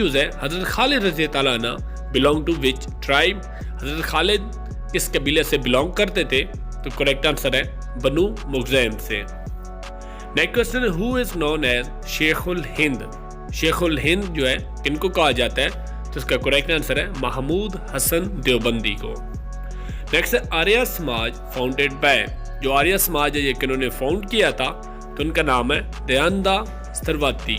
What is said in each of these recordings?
MCQs है, हजरत खालिद रज़ी अल्लाह अन्हु बिलोंग टू विच ट्राइब? हजरत खालिद किस कबीले से बिलोंग करते थे? तो करेक्ट आंसर है बनु मुग़ज़म से। नेक्स्ट क्वेश्चन है, who is known as Shaikhul Hind? Shaikhul Hind जो है किनको कहा जाता है? तो इसका करेक्ट आंसर है महमूद हसन देवबंदी को। नेक्स्ट है, आर्य समाज फाउंडेड बाय? जो आर्य समाज है ये किन्होंने फाउंड किया था? तो उनका नाम है दयानंद सरस्वती।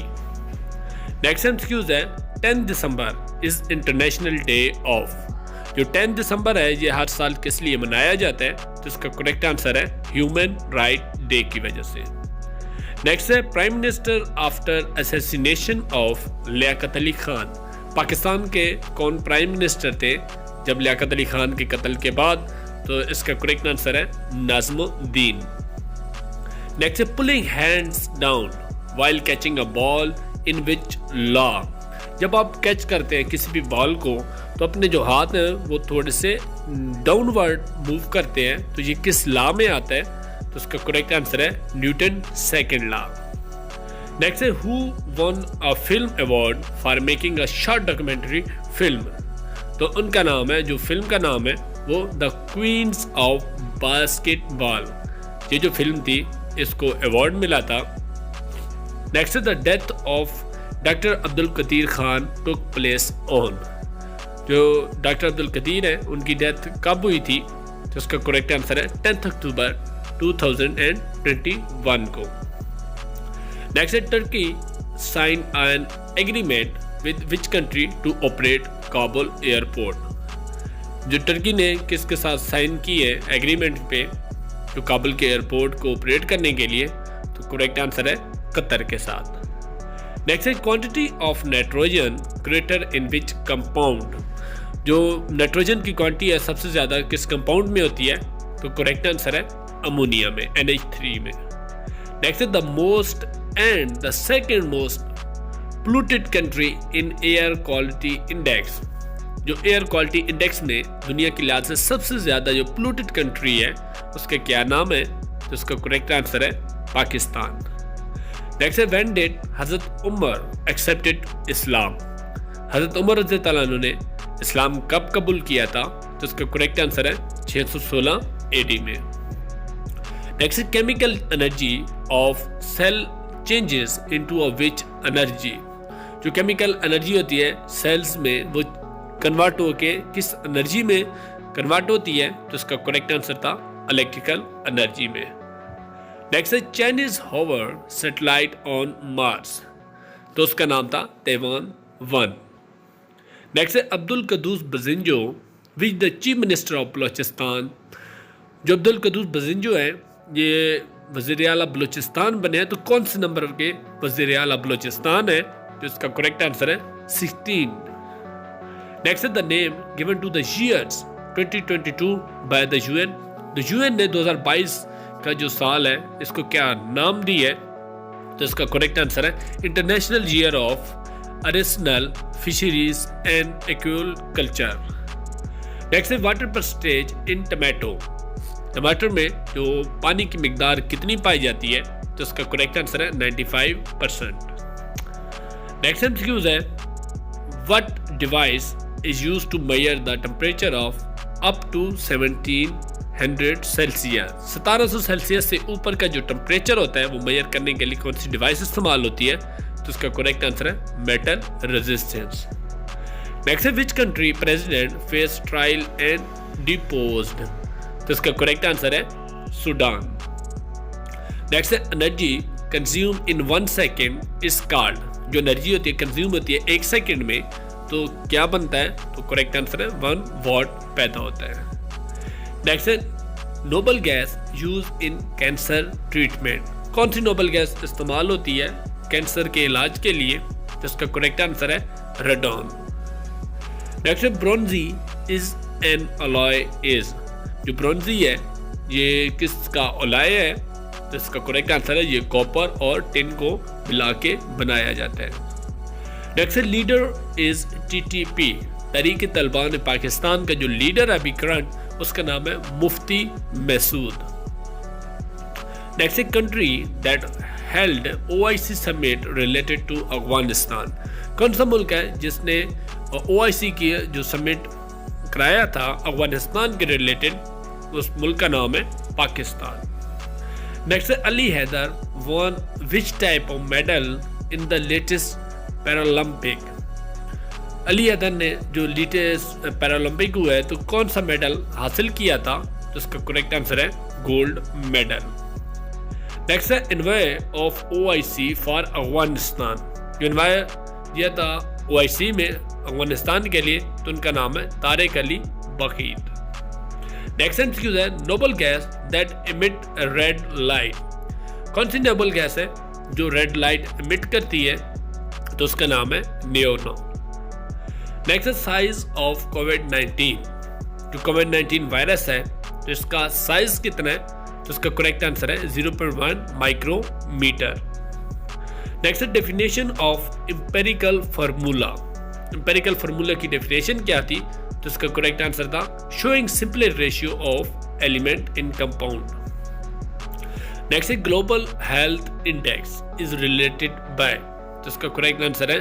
नेक्स्ट एमसीक्यूज है, 10 दिसंबर इज इंटरनेशनल डे ऑफ? जो 10 दिसंबर है ये हर साल किस लिए मनाया जाता है? तो इसका करेक्ट आंसर है ह्यूमन राइट डे की वजह से। नेक्स्ट है, prime minister after assassination of Liaquat Ali Khan? Pakistan के कौन प्राइम मिनिस्टर थे जब लियाकत अली खान के कत्ल के बाद? तो इसका करेक्ट आंसर है नाज़मुद्दीन। नेक्स्ट है, pulling hands down while catching a ball in which law? जब आप कैच करते हैं किसी भी बॉल को तो अपने जो हाथ हैं वो थोड़े से डाउनवर्ड मूव करते हैं, तो ये किस लॉ में आता है? तो उसका करेक्ट आंसर है न्यूटन सेकंड लॉ। नेक्स्ट है, who one a film award for making a short documentary film? तो उनका नाम है, जो फिल्म का नाम है वो द क्वींस ऑफ बास्केटबॉल। ये जो फिल्म थी इसको अवार्ड मिला था। नेक्स्ट है, the death of doctor Abdul Qadeer Khan took place on? जो डॉक्टर अब्दुल कदीर है उनकी डेथ कब हुई थी? तो उसका करेक्ट आंसर है 10 अक्टूबर 2021 को। नेक्स्ट है, Turkey sign an agreement with which country to operate Kabul airport? जो टर्की ने किसके साथ साइन की है एग्रीमेंट पे जो काबुल के एयरपोर्ट को ऑपरेट करने के लिए? तो करेक्ट आंसर है कतर के साथ। नेक्स्ट है, quantity of nitrogen greater in which compound? जो नाइट्रोजन की क्वांटिटी है सबसे ज़्यादा किस कंपाउंड में होती है? तो करेक्ट आंसर है अमोनिया में, NH3 में। नेक्स्ट है, the most and the second most polluted country in air quality index? जो एयर क्वालिटी इंडेक्स में दुनिया की लिहाज से सबसे ज़्यादा जो पोल्यूटेड कंट्री है उसका क्या नाम है? तो उसका करेक्ट आंसर है पाकिस्तान। नेक्स्ट है, when did Hazrat Umar accepted इस्लाम? हजरत उमर रज़ी अल्लाह अन्हु ने इस्लाम कब कबूल किया था? तो उसका करेक्ट आंसर है 616 AD में। नेक्स्ट है, chemical energy of cell changes into a which energy? जो केमिकल एनर्जी होती है सेल्स में वो कन्वर्ट होके किस एनर्जी में कन्वर्ट होती है? तो उसका करेक्ट आंसर था इलेक्ट्रिकल एनर्जी में। नेक्स्ट है, Chinese rover satellite on Mars? तो उसका नाम था ताइवान 1। नेक्स्ट है, Abdul Quddus Bizenjo which the chief minister of Balochistan? जो अब्दुल कद्दूस बजिंजो है ये वज़ीर आला बलूचिस्तान बने हैं, तो कौन से नंबर के वज़ीर आला बलूचिस्तान है? तो इसका करेक्ट आंसर है 16। नेक्स्ट है, the name given to the years 2022 by the UN? The UN ने 2022 का जो साल है इसको क्या नाम दी है? तो इसका करेक्ट आंसर है international year of artisanal fisheries and aquaculture. Next है, वाटर परसेंटेज इन टमाटो? टमाटर में जो पानी की मिकदार कितनी पाई जाती है? तो इसका करेक्ट आंसर है 95%। नेक्स्ट एमसीक्यूज है, what device is used to measure the temperature of up to 1700 Celsius? 1700 Celsius से ऊपर का जो टेम्परेचर होता है वो मेजर करने के लिए कौन सी डिवाइस इस्तेमाल होती है? तो इसका करेक्ट आंसर है मेटल रेजिस्टेंस। नेक्स्ट है, which country president face trial and deposed? तो इसका करेक्ट आंसर है सूडान। नेक्स्ट है, energy consume in 1 second is called? जो एनर्जी होती है कंज्यूम होती है 1 सेकेंड में तो क्या बनता है? तो करेक्ट आंसर है 1 वॉट पैदा होता है। नेक्स्ट है, noble gas use in cancer treatment? कौन सी नोबल गैस इस्तेमाल होती है कैंसर के इलाज के लिए? तो इसका करेक्ट आंसर है रेडॉन। नेक्स्ट है, ब्रोंजी इज एन अलॉय इज? जो ब्रोंजी है ये किसका अलॉय है? तो इसका करेक्ट आंसर है ये कॉपर और टिन को मिला के बनाया जाता है। नेक्स्ट है, leader is TTP? Tehreek Taliban Pakistan का जो लीडर है अभी करंट उसका नाम है मुफ्ती मसूद। नेक्स्ट है, country that held OIC summit related to Afghanistan? कौन सा मुल्क है जिसने OIC की जो समिट कराया था अफगानिस्तान के रिलेटेड, उस मुल्क का नाम है पाकिस्तान। नेक्स्ट है Ali Haider won which type of medal in the latest Paralympic। Ali Haider ने जो लेटेस्ट पैरालंपिक हुआ है तो कौन सा मेडल हासिल किया था, तो इसका करेक्ट आंसर है गोल्ड मेडल। नेक्स्ट है इन्वाय ऑफ OIC फॉर अफगानिस्तान। जो इन्वाय दिया था OIC में अफगानिस्तान के लिए तो उनका नाम है तारिक अली बकीर। नेक्स्ट एमसीक्यू है noble gas that emit red light. कौन सी नोबल गैस है जो रेड लाइट इमिट करती है, तो उसका नाम है नियोनो। नेक्स्ट है साइज ऑफ कोविड-19। जो कोविड-19 वायरस है तो इसका साइज कितना है, तो इसका करेक्ट आंसर है 0.1 माइक्रोमीटर। नेक्स्ट है definition of empirical formula. Empirical formula की डेफिनेशन क्या थी, तो इसका करेक्ट आंसर था showing simpler ratio of element in compound. Next है global health index is related by, तो इसका करेक्ट आंसर है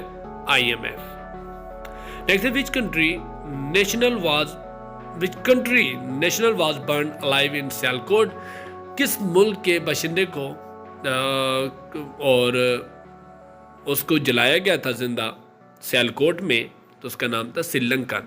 IMF। नेक्स्ट है which country national was burn alive in Sialkot. किस मुल्क के बाशिंदे को और उसको जलाया गया था जिंदा सियालकोट में, तो उसका नाम था Sri Lankan.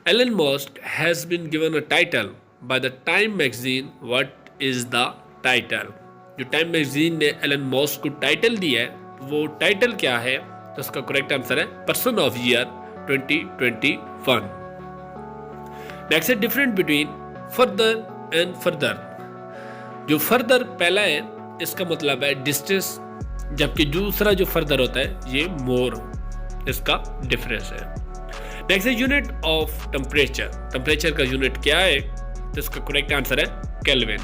Elon Musk has been given a title by the Time magazine. What is the title? जो टाइम मैगजीन ने एलन मस्क को टाइटल दिया है, वो टाइटल क्या है, तो उसका करेक्ट आंसर है पर्सन ऑफ ईयर 2021। नेक्स्ट है different between further and further. जो फर्दर पहला है इसका मतलब है डिस्टेंस, जबकि दूसरा जो फर्दर होता है ये मोर, इसका डिफरेंस है। नेक्स्ट है यूनिट ऑफ टेम्परेचर। टेम्परेचर का यूनिट क्या है, तो इसका करेक्ट आंसर है केल्विन।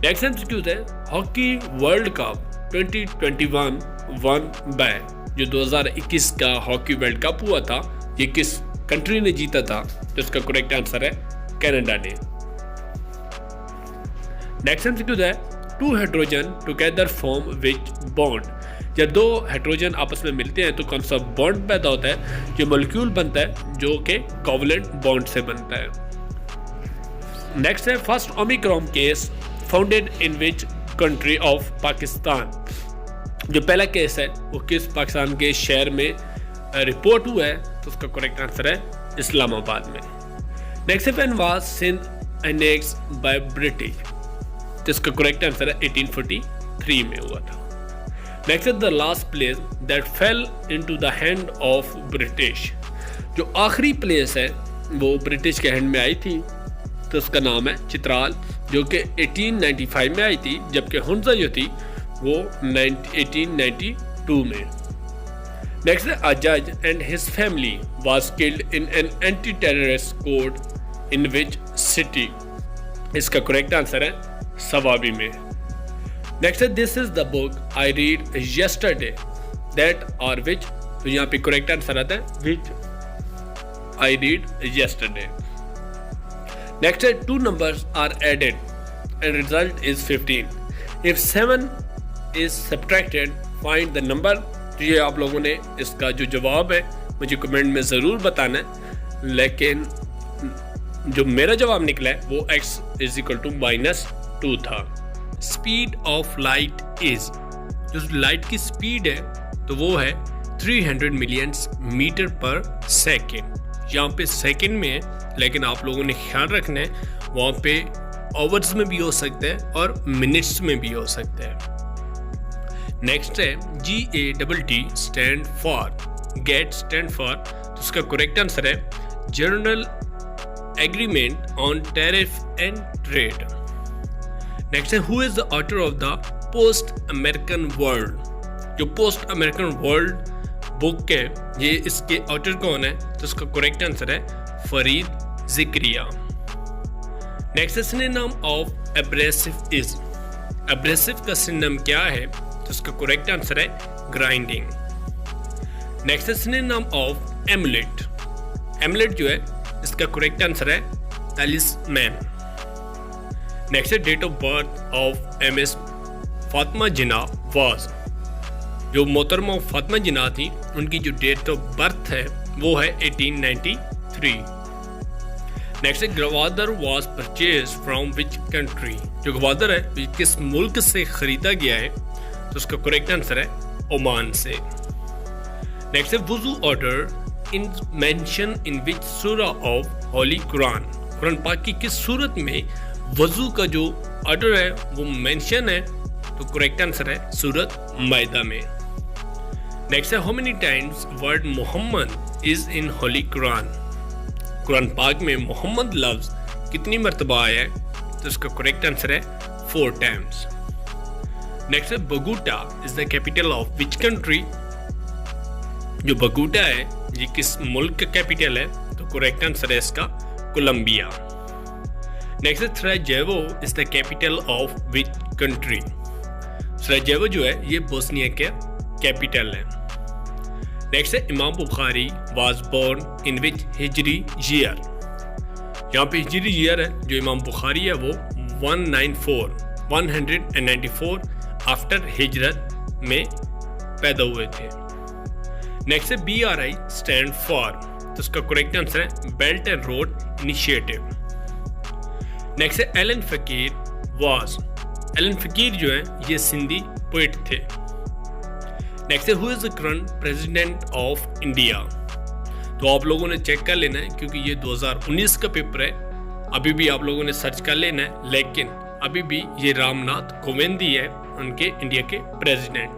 नेक्स्ट एमसीक्यू है hockey world cup 2021 one by. जो 2021 का हॉकी वर्ल्ड कप हुआ था ये किस कंट्री ने जीता था, तो इसका करेक्ट आंसर है कनाडा ने। नेक्स्ट एमसीक्यू है two hydrogen together form which bond. जब दो हाइड्रोजन आपस में मिलते हैं तो कौन सा बॉन्ड पैदा होता है, जो मॉलिक्यूल बनता है जो कि कोवलेंट बॉन्ड से बनता है। नेक्स्ट है first Omicron case founded in which country of Pakistan. जो पहला केस है वो किस पाकिस्तान के शहर में रिपोर्ट हुआ है, तो उसका करेक्ट आंसर है इस्लामाबाद में। नेक्स्ट है when was Sindh annexed by British, तो इसका करेक्ट आंसर है 1843 में हुआ था। Next is the last place that fell into the hand of British. जो आखिरी प्लेस है वो ब्रिटिश के हैंड में आई थी, तो उसका नाम है चित्राल, जो कि 1895 में आई थी, जबकि हुंजा जो थी वो 1892 में। नेक्स्ट है अ जज and his family was killed in an anti terrorist code in which city. इसका करेक्ट आंसर है सवाबी में। नेक्स्ट है this is the book I read yesterday that और विच, तो यहाँ पे करेक्ट आंसर आता है which I read yesterday. Next है two numbers are added and result is 15। If 7 is subtracted find the number. तो ये आप लोगों ने इसका जो जवाब है मुझे कमेंट में ज़रूर बताना है, लेकिन जो मेरा जवाब निकला है वो x इज इक्वल टू -2 था। स्पीड ऑफ लाइट इज, जो लाइट की स्पीड है तो वो है 300 मिलियन मीटर पर सेकेंड। यहाँ पे सेकेंड में है, लेकिन आप लोगों ने ख्याल रखना है वहाँ पे आवर्स में भी हो सकता है और मिनट्स में भी हो सकता है। नेक्स्ट है GATT stand for, GATT stand for, तो उसका करेक्ट आंसर है general agreement on tariff and trade. Next है who is the author of the post American world. जो पोस्ट अमेरिकन वर्ल्ड बुक है ये इसके ऑथर कौन है, तो उसका करेक्ट आंसर है फरीद जिक्रिया। नेक्स्ट है synonym of abrasive is. Abrasive का सिनोनिम क्या है, तो उसका करेक्ट आंसर है ग्राइंडिंग। नेक्स्ट है सिनोनिम ऑफ एमुलेट। एमुलेट जो है इसका करेक्ट आंसर है तलिस्मैन। नेक्स्ट है date of birth of MS Fatima Jinnah was. जो मोहतरमा फातिमा जिन्ना थी उनकी जो डेट ऑफ बर्थ है वो है 1893। नेक्स्ट है Gwadar was purchase from which country. जो गवादर है वो किस मुल्क से खरीदा गया है, तो उसका करेक्ट आंसर है ओमान से। नेक्स्ट है वुजू ऑर्डर इन मेंशन इन विच सूरा ऑफ होली कुरान। कुरान पाक की किस सूरत में वजू का जो ऑर्डर है वो मेंशन है, तो करेक्ट आंसर है सूरत माइदा में। नेक्स्ट है how many times word Muhammad is in holy Quran. Quran पाक में मोहम्मद लफ्ज कितनी मरतबा आया है, तो इसका करेक्ट आंसर है 4 टाइम्स। नेक्स्ट है Bogota is the capital of which country. जो बगुटा है ये किस मुल्क का कैपिटल है, तो करेक्ट आंसर है इसका कोलंबिया। नेक्स्ट है सराजेवो is the capital of which country. सराजेवो जो है ये बोस्निया का कैपिटल है। नेक्स्ट है Imam Bukhari was born in which Hijri year. यहाँ पे हिजरी ईयर है जो इमाम बुखारी है वो 194 आफ्टर हिजरत में पैदा हुए थे। नेक्स्ट है BRI स्टैंड फॉर, तो इसका करेक्ट आंसर है belt and road initiative. Next है एलन फकीर जो है ये सिंधी पोइट थे। नेक्स्ट है who is the current president of India. तो आप लोगों ने चेक कर लेना है क्योंकि ये 2019 का पेपर है, अभी भी आप लोगों ने सर्च कर लेना है, लेकिन अभी भी ये रामनाथ कोविंद ही है उनके इंडिया के प्रेसिडेंट।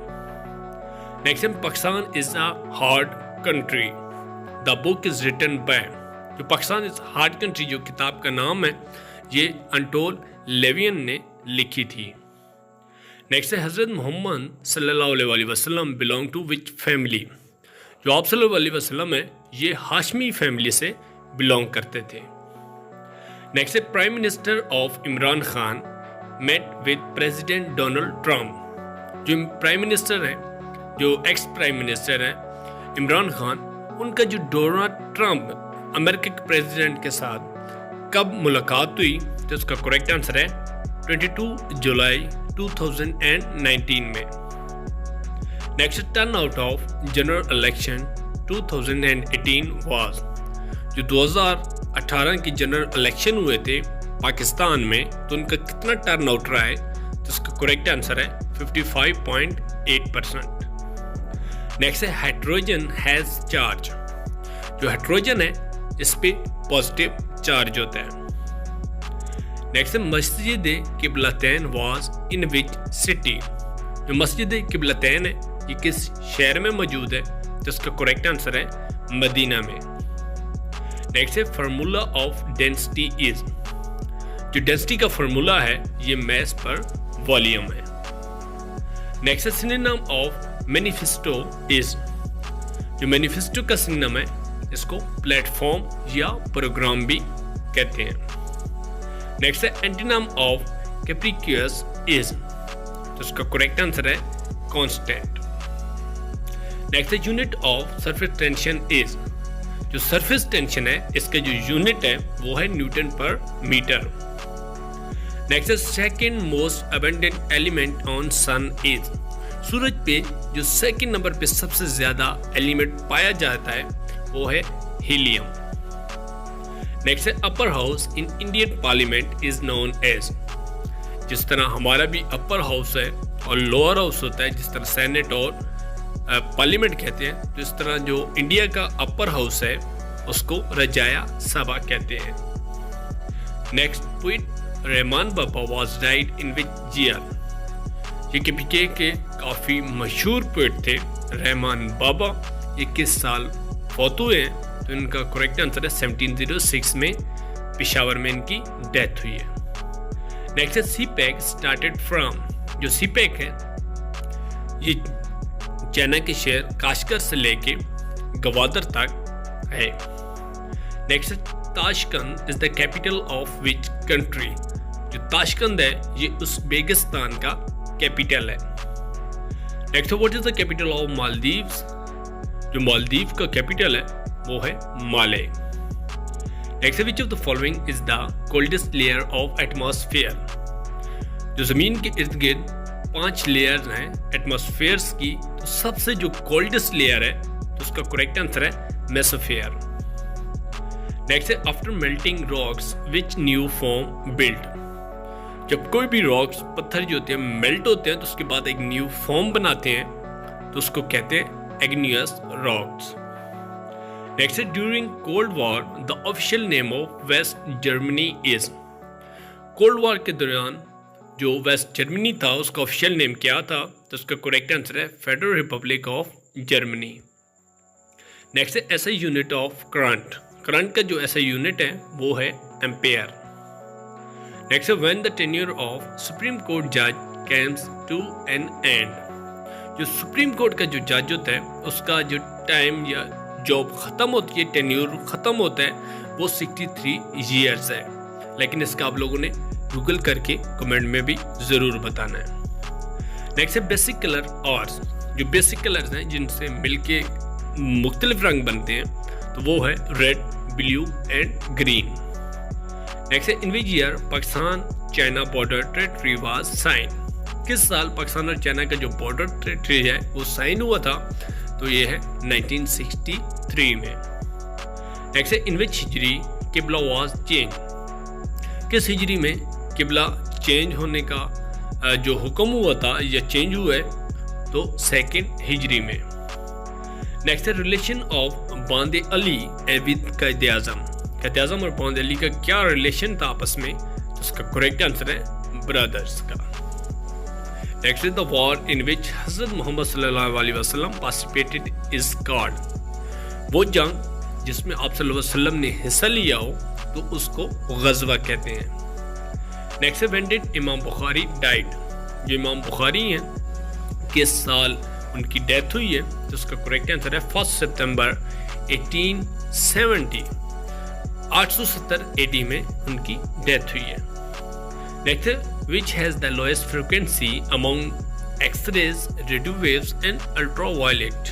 नेक्स्ट है Pakistan is a hard country, the book is written by. जो पाकिस्तान इज हार्ड कंट्री जो किताब का नाम है ये अंटोल लेवियन ने लिखी थी। नेक्स्ट है हज़रत मोहम्मद सल्लल्लाहु अलैहि वसल्लम बिलोंग टू विच फैमिली। जो आप सल्लल्लाहु अलैहि वसल्लम है ये हाशमी फैमिली से बिलोंग करते थे। नेक्स्ट है prime minister of Imran Khan met with president Donald Trump. जो प्राइम मिनिस्टर है, जो एक्स प्राइम मिनिस्टर है इमरान खान, उनका जो डोनाल्ड ट्रंप अमेरिका के प्रेसिडेंट के साथ कब मुलाकात हुई, तो उसका करेक्ट आंसर है 22 जुलाई 2019 में। Next turn out of general election 2018 was. जो 2018 की जनरल इलेक्शन हुए थे पाकिस्तान में, तो उनका कितना टर्न आउट रहा है, तो इसका करेक्ट आंसर है 55.8%। नेक्स्ट है हाइड्रोजन हैज चार्ज। जो हाइड्रोजन है इस पे पॉजिटिव चार्ज होता है। नेक्स्ट है मस्जिद किबलतैन वाज इन विच सिटी। जो मस्जिद किबलतैन है ये किस शहर में मौजूद है, तो इसका करेक्ट आंसर है मदीना में। नेक्स्ट है फार्मूला ऑफ डेंसिटी इज। जो डेंसिटी का फार्मूला है ये मैस पर वॉल्यूम है। नेक्स्ट है सिनोनिम ऑफ मैनिफेस्टो इज। जो मैनिफेस्टो का सिनोनिम है इसको प्लेटफॉर्म या प्रोग्राम भी कहते हैं। नेक्स्ट है एंटीनम ऑफ कैप्रिक्यूस इज, तो इसका करेक्ट आंसर है कांस्टेंट। नेक्स्ट है unit of surface tension is. जो सरफेस टेंशन है इसका जो यूनिट है वो है न्यूटन पर मीटर। नेक्स्ट है second most abundant element on sun is. सूरज पे जो सेकंड नंबर पे सबसे ज्यादा एलिमेंट पाया जाता है वो है हीलियम। नेक्स्ट है upper house in Indian parliament is known as. जिस तरह हमारा भी अपर हाउस है और लोअर हाउस होता है, जिस तरह सेनेट और पार्लियामेंट कहते हैं, तो इस तरह जो इंडिया का अपर हाउस है उसको रजाया सभा कहते हैं। Next poet Rahman Baba was died in which year. ये KPK के काफ़ी मशहूर पोइट थे रहमान बाबा, ये किस साल फौत हुए हैं, तो इनका करेक्ट आंसर है 1706 में पेशावर में इनकी डेथ हुई है। नेक्स्ट है CPEC स्टार्टेड फ्रॉम। जो CPEC है ये चाइना के शहर काशगर से लेके गवादर तक है। नेक्स्ट है Tashkent is the capital of which country. जो ताशकंद है ये उज़्बेकिस्तान का कैपिटल है। Next what is the capital of Maldives. जो मालदीव का कैपिटल है वो है Male. Next which of the following is the coldest layer of atmosphere. जो जमीन के इर्द गिर्द 5 लेयर्स हैं एटमॉस्फेयर्स की, तो सबसे जो कोल्डेस्ट लेयर है तो उसका करेक्ट आंसर है मेसोस्फीयर। नेक्स्ट है after melting rocks which new form built. जब कोई भी रॉक्स पत्थर जो होते हैं मेल्ट होते हैं तो उसके बाद एक न्यू फॉर्म बनाते हैं तो उसको कहते हैं एग्नियस रॉक्स। नेक्स्ट है during cold war the official name of West Germany is. Cold war के दौरान जो वेस्ट जर्मनी था उसका ऑफिशियल नेम क्या था, तो उसका करेक्ट आंसर है federal republic of Germany. Next है SI unit of current. Current का जो एसआई यूनिट है वो है एम्पेयर। नेक्स्ट है when the tenure of supreme court जज कम्स टू एन एंड। जो सुप्रीम कोर्ट का जो जज होता है उसका जो टाइम या जॉब ख़त्म होती है, टेन्योर ख़त्म होता है, वो 63 ईयर्स है। लेकिन इसका आप लोगों ने गूगल करके कमेंट में भी ज़रूर बताना है। नेक्स्ट है बेसिक कलर ऑर्स। जो बेसिक कलर्स हैं जिनसे मिलके मुख्तलिफ रंग बनते हैं तो वो है red, blue and green. Next है in which year Pakistan China border territory was sign. किस साल पाकिस्तान और चाइना का जो बॉर्डर टेरिटरी है वो साइन हुआ था, तो ये है 1963 में। नेक्स्ट है इन विच हिजरी किबला वाज चेंज। किस हिजरी में किबला चेंज होने का जो हुक्म हुआ था या चेंज हुआ है, तो 2nd हिजरी में। नेक्स्ट है रिलेशन ऑफ बांदे अली विद कायद आज़म। कायद आज़म और बांदे अली का क्या रिलेशन था आपस में, तो उसका करेक्ट आंसर है ब्रदर्स का। Next is the war in which हज़रत मोहम्मद सल्लल्लाहु अलैहि वसल्लम पार्टिसिपेटेड इज कॉल्ड। वो जंग जिसमें आप सल्लल्लाहु अलैहि वसल्लम ने हिस्सा लिया हो तो उसको गज़वा कहते हैं। नेक्स्ट है व्हेन डिड इमाम बुखारी डाइड। जो इमाम बुखारी हैं किस साल उनकी डेथ हुई है, तो उसका करेक्ट आंसर है 1 सितंबर 1870। 870 AD में उनकी डेथ हुई है। नेक्स्ट है which has the lowest frequency among X-rays, radio waves and ultraviolet।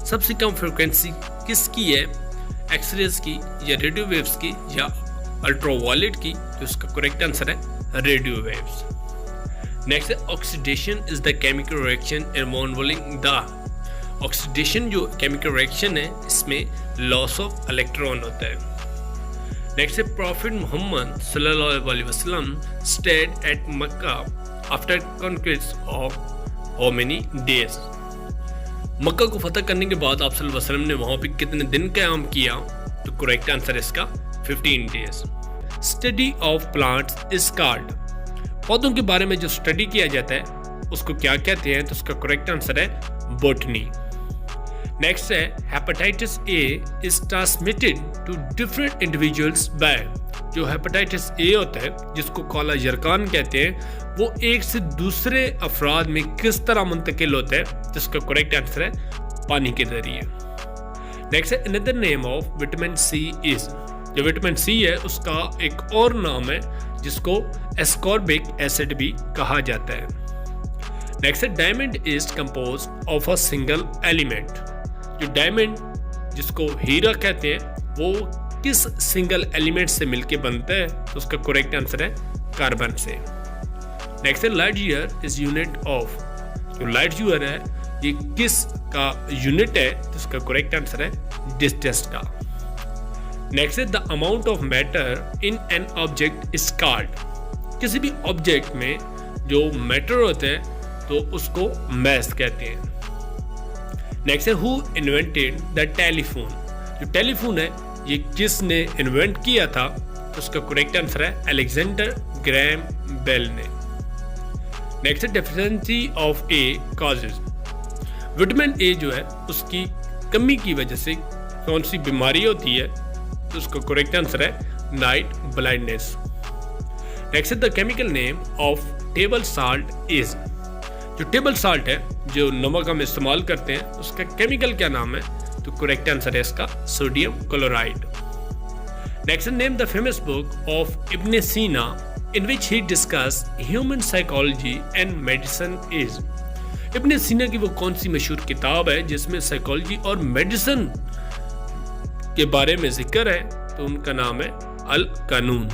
सबसे कम फ्रिक्वेंसी किसकी है, एक्सरेज की या रेडियो वेव्स की या अल्ट्रावायलेट की, तो उसका करेक्ट आंसर है रेडियो वेव्स। नेक्स्ट है oxidation is the chemical reaction involving the. Oxidation जो केमिकल रिएक्शन है इसमें लॉस ऑफ इलेक्ट्रॉन होता है। नेक्स्ट है प्रॉफिट मोहम्मद सल्लल्लाहु अलैहि वसल्लम stayed at Mecca after conquest of how many days. Mecca को फतह करने के बाद आप सल्लल्लाहु अलैहि वसल्लम ने वहाँ पे कितने दिन क़याम किया, तो करेक्ट आंसर है इसका 15 days. Study of plants is called. पौधों के बारे में जो स्टडी किया जाता है उसको क्या कहते हैं, तो उसका करेक्ट आंसर है बोटनी। नेक्स्ट है hepatitis A is transmitted to different individuals by. जो हेपेटाइटिस ए होता है जिसको काला यरकान कहते हैं, वो एक से दूसरे अफराद में किस तरह मुंतकिल होता है, जिसका करेक्ट आंसर है पानी के जरिए। नेक्स्ट है another name of vitamin C is. जो विटामिन सी है उसका एक और नाम है जिसको एस्कॉर्बिक एसिड भी कहा जाता है। नेक्स्ट है diamond is composed of a single element. जो डायमंड जिसको हीरा कहते हैं वो किस सिंगल एलिमेंट से मिलके बनता है, तो उसका करेक्ट आंसर है कार्बन से। नेक्स्ट है light year is unit of. जो लाइट ईयर है ये किस का यूनिट है, तो उसका करेक्ट आंसर है डिस्टेंस का। नेक्स्ट है the amount of matter in an object is called. किसी भी ऑब्जेक्ट में जो मैटर होता है तो उसको मैस कहते हैं। नेक्स्ट है हु इन्वेंटेड द टेलीफोन। जो टेलीफोन है ये किसने इन्वेंट किया था, तो उसका करेक्ट आंसर है अलेक्जेंडर ग्रैम बेल ने। नेक्स्ट है deficiency of A causes. Vitamin A जो है उसकी कमी की वजह से कौन सी बीमारी होती है, तो उसका करेक्ट आंसर है नाइट ब्लाइंडनेस। नेक्स्ट है the chemical name of table salt is. जो टेबल साल्ट है जो नमक हम इस्तेमाल करते हैं उसका केमिकल क्या नाम है, तो करेक्ट आंसर है इसका sodium chloride. Next name the famous book of Ibn Sina in which he discuss human psychology and medicine is. Ibn Sina की वो कौन सी मशहूर किताब है जिसमें साइकोलॉजी और मेडिसिन के बारे में जिक्र है, तो उनका नाम है अल कानून।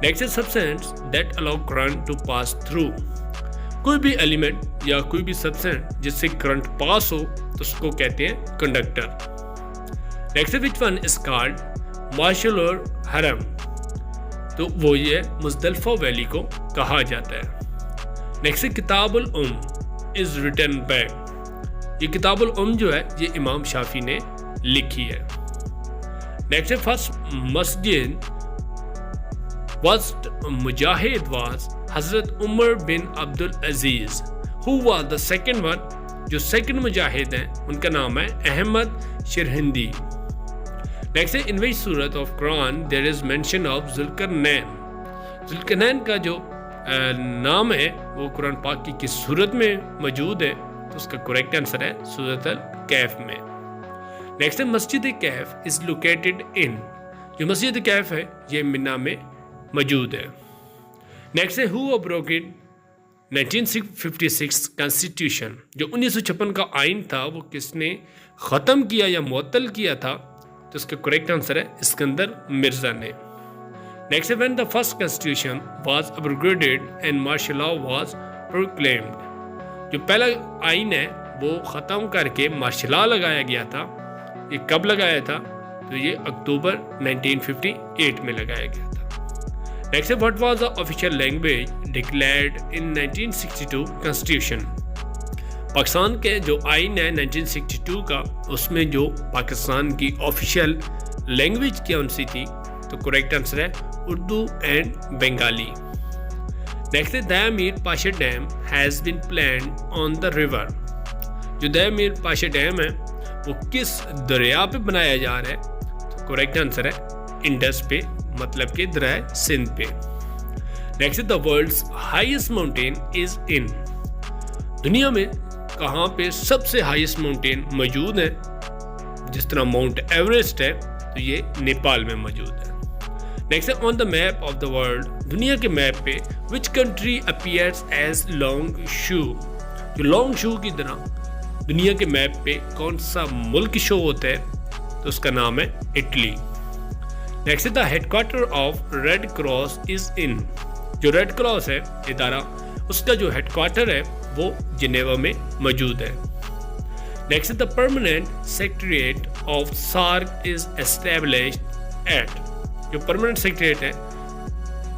Next is substance that allow current to pass through. कोई भी एलिमेंट या कोई भी सब्सटेंस जिससे करंट पास हो तो उसको कहते हैं conductor. Next which one is called marshal हरम, तो वो ये मुज़दलिफ़ा वैली को कहा जाता है। नेक्स्ट किताबुल इज रिटन बाय, ये किताबुल जो है ये इमाम शाफी ने लिखी है। नेक्स्ट फर्स्ट मस्जिद फर्स्ट मुजाहिद वाज हजरत Umar bin Abdul Aziz, who was the second one, जो सेकंड मुजाहिद हैं उनका नाम है Ahmad Sirhindi. Next in which सूरत of Quran there is mention of Zulqarnain, Zulqarnain का जो नाम है वो कुरान पाक की किस सूरत में मौजूद है, तो उसका करेक्ट आंसर है सूरत अल कैफ में। नेक्स्ट है मस्जिद कैफ इज लोकेटेड इन, जो मस्जिद कैफ है ये मिना में मौजूद है। नेक्स्ट है हु अब्रोगेड 1956 कॉन्स्टिट्यूशन, जो 1956 का आइन था वो किसने ख़त्म किया या मुअत्तल किया था, तो इसका करेक्ट आंसर है सिकंदर मिर्ज़ा ने। नेक्स्ट है when the first constitution was abrogated and martial law was proclaimed, जो पहला आइन है वो ख़त्म करके मार्शल लॉ लगाया गया था। ये कब लगाया था, तो ये अक्टूबर 1958 में लगाया गया था। नेक्स्ट है what was the official language declared in 1962 constitution, Pakistan के जो आइन है 1962 का उसमें जो पाकिस्तान की ऑफिशियल लैंग्वेज कौन सी थी, तो करेक्ट आंसर है उर्दू एंड बंगाली। नेक्स्ट है Diamer Bhasha dam has been planned on the river, जो दयामीर पाशा डैम है वो किस दरिया पे बनाया जा रहा है, तो करेक्ट आंसर है इंडस पे, मतलब कि दरिया सिंध पे। Next the world's highest mountain is in, दुनिया में कहाँ पे सबसे हाईएस्ट माउंटेन मौजूद है, जिस तरह माउंट एवरेस्ट है तो ये नेपाल में मौजूद है। नेक्स्ट है on the map of the world, दुनिया के मैप पे which country appears as long shoe, जो लॉन्ग शू की तरह दुनिया के मैप पे कौन सा मुल्क शो होता है, तो उसका नाम है Italy. Next the headquarter of red cross is in, जो रेड क्रॉस है इदारा उसका जो हेडक्वार्टर है वो जिनेवा में मौजूद है। Next the permanent secretariat of SAARC is established at, जो परमानेंट सेक्रेटरीट है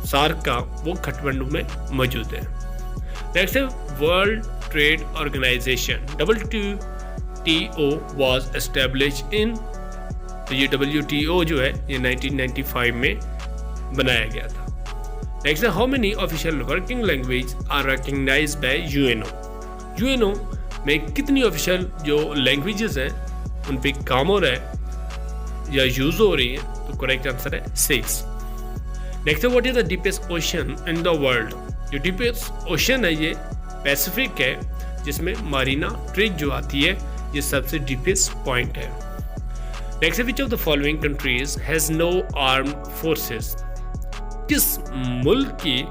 सार्क का वो खटमंडू में मौजूद है। नेक्स्ट है world trade organisation WTO was established in, तो ये WTO जो है ये 1995 में बनाया गया था। नेक्स्ट है how many official working language are recognised by UNO में कितनी ऑफिशियल जो लैंग्वेजेस हैं उन पे काम हो रहा है या यूज हो रही है, तो करेक्ट आंसर है 6। नेक्स्ट है what is the deepest ocean in the world, जो डीपेस्ट ओशन है ये पैसिफिक है, जिसमें मारीना ट्रेंच जो आती है ये सबसे डीपेस्ट पॉइंट है। Next which of the following countries has no armed forces, किस मुल्क की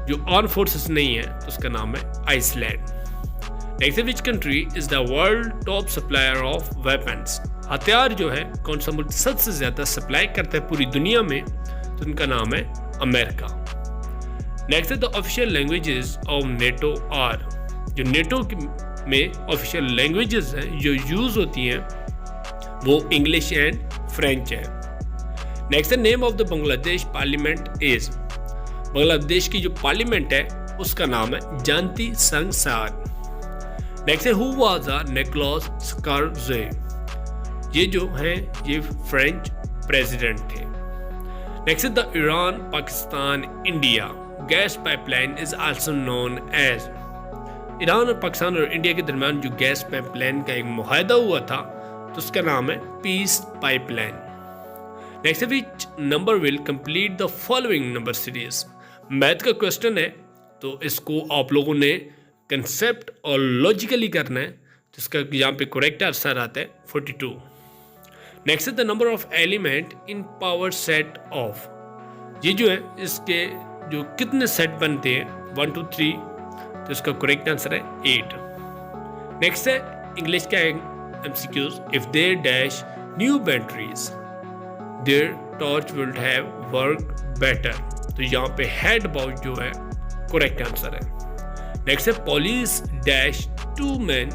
जो आर्म फोर्सेस नहीं है तो उसका नाम है Iceland. Next which country is the world top supplier of weapons, हथियार जो है कौन सा मुल्क सबसे ज्यादा सप्लाई करता है पूरी दुनिया में, तो उनका नाम है America. Next the official languages of NATO are, जो नेटो में ऑफिशियल लैंग्वेजेस हैं जो यूज होती हैं वो इंग्लिश एंड फ्रेंच है। Next name of the Bangladesh parliament is, Bangladesh की जो पार्लियामेंट है उसका नाम है जानती संसार। नेक्स्ट है हु वाज निकोलस सार्कोजी, ये जो है ये फ्रेंच प्रेसिडेंट थे। Next the Iran Pakistan India gas pipeline is also known as, Iran और पाकिस्तान और इंडिया के दरमियान जो गैस पाइपलाइन का एक मुआहदा हुआ था तो उसका नाम है peace pipeline. Next which number will complete the following number series, math का क्वेश्चन है तो इसको आप लोगों ने कंसेप्ट और लॉजिकली करना है, तो इसका यहाँ पे करेक्ट आंसर आता है 42। Next the number of element in power set of, ये जो है इसके जो कितने सेट बनते हैं 1 2 3, तो इसका करेक्ट आंसर है 8। नेक्स्ट है इंग्लिश का MCQs, if there dash new batteries their torch will have work better, तो यहाँ पे हेड अबाउट जो है करेक्ट आंसर है। नेक्स्ट है police dash 2 men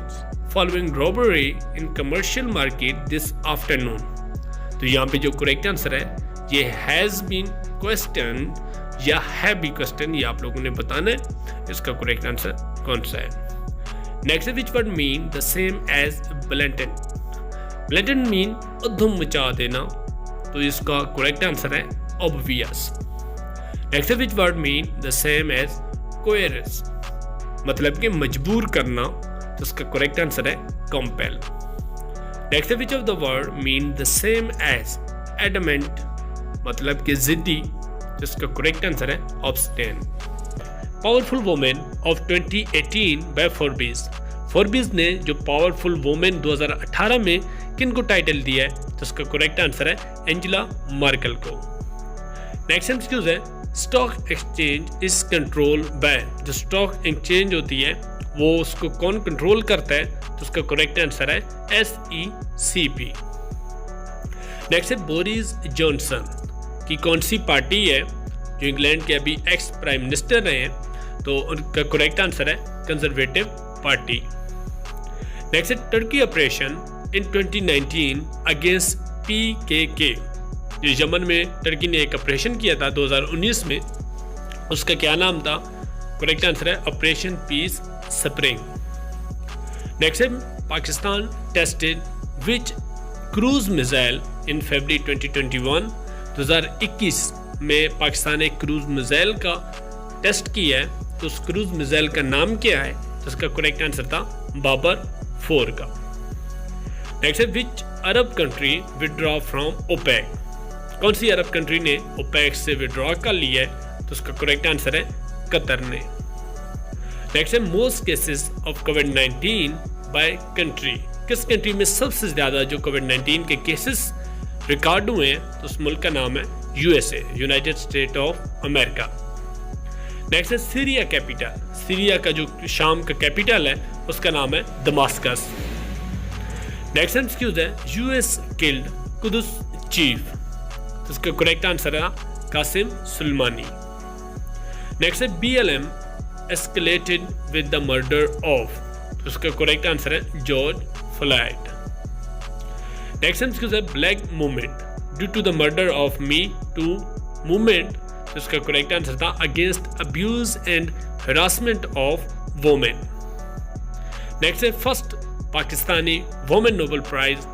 following robbery in commercial market this afternoon। तो यहाँ पे जो करेक्ट आंसर है ये हैज बीन क्वेश्चन या है भी क्वेश्चन, ये आप लोगों ने बताना है इसका करेक्ट आंसर कौन सा है। Next which word mean the same as blatant. Blatant mean धूम मचा देना, तो इसका करेक्ट आंसर है obvious. Next which word mean the same as coerce, मतलब कि मजबूर करना, तो इसका करेक्ट आंसर है compel. Next which of the word mean the same as adamant, मतलब कि जिद्दी, जिसका करेक्ट आंसर है obstinate. Powerful women of 2018 by Forbes. Forbes ने जो पावरफुल वुमेन 2018 में किन को टाइटल दिया है, तो उसका करेक्ट आंसर है एंजेला मार्केल को। नेक्स्ट एमसीक्यूज है stock exchange is control by. जो स्टॉक एक्सचेंज होती है वो उसको कौन कंट्रोल करता है, तो उसका करेक्ट आंसर है SECB। नेक्स्ट है बोरिस जॉनसन की कौन सी पार्टी है, जो इंग्लैंड के अभी एक्स प्राइम मिनिस्टर रहे हैं, तो उनका करेक्ट आंसर है कंजर्वेटिव पार्टी। नेक्स्ट है Turkey operation in 2019 against PKK। जो यमन में टर्की ने एक ऑपरेशन किया था 2019 में, उसका क्या नाम था, करेक्ट आंसर है ऑपरेशन पीस स्प्रिंग। नेक्स्ट है पाकिस्तान टेस्टेड विच क्रूज मिसाइल इन फरवरी 2021। 2021 में पाकिस्तान एक क्रूज मिसाइल का टेस्ट किया है, तो उस क्रूज मिसाइल का नाम क्या है, तो उसका करेक्ट आंसर था बाबर 4 का। नेक्स्ट है विच Arab country withdraw from OPEC. कौन सी अरब कंट्री ने ओपेक से विड्रॉ कर लिया है, तो उसका करेक्ट आंसर है कतर ने। नेक्स्ट है most cases of covid by country. किस कंट्री में सबसे ज्यादा जो कोविड-19 के केसेस रिकॉर्ड हुए हैं, तो उस मुल्क का नाम है USA, United State of America. Next है सीरिया कैपिटल। सीरिया का जो शाम का कैपिटल है उसका नाम है दमास्कस। नेक्स्ट एक्सक्यूज है US किल्ड कुदस चीफ, तो इसका करेक्ट आंसर है कासिम सुलेमानी। नेक्स्ट है BLM escalated with the murder of, तो इसका करेक्ट आंसर है जॉर्ज फ्लॉयड। नेक्स्ट एक्सक्यूज है black movement due to the murder of me too movement, तो इसका करेक्ट आंसर था against abuse and harassment of women. Next है first Pakistani women Nobel prize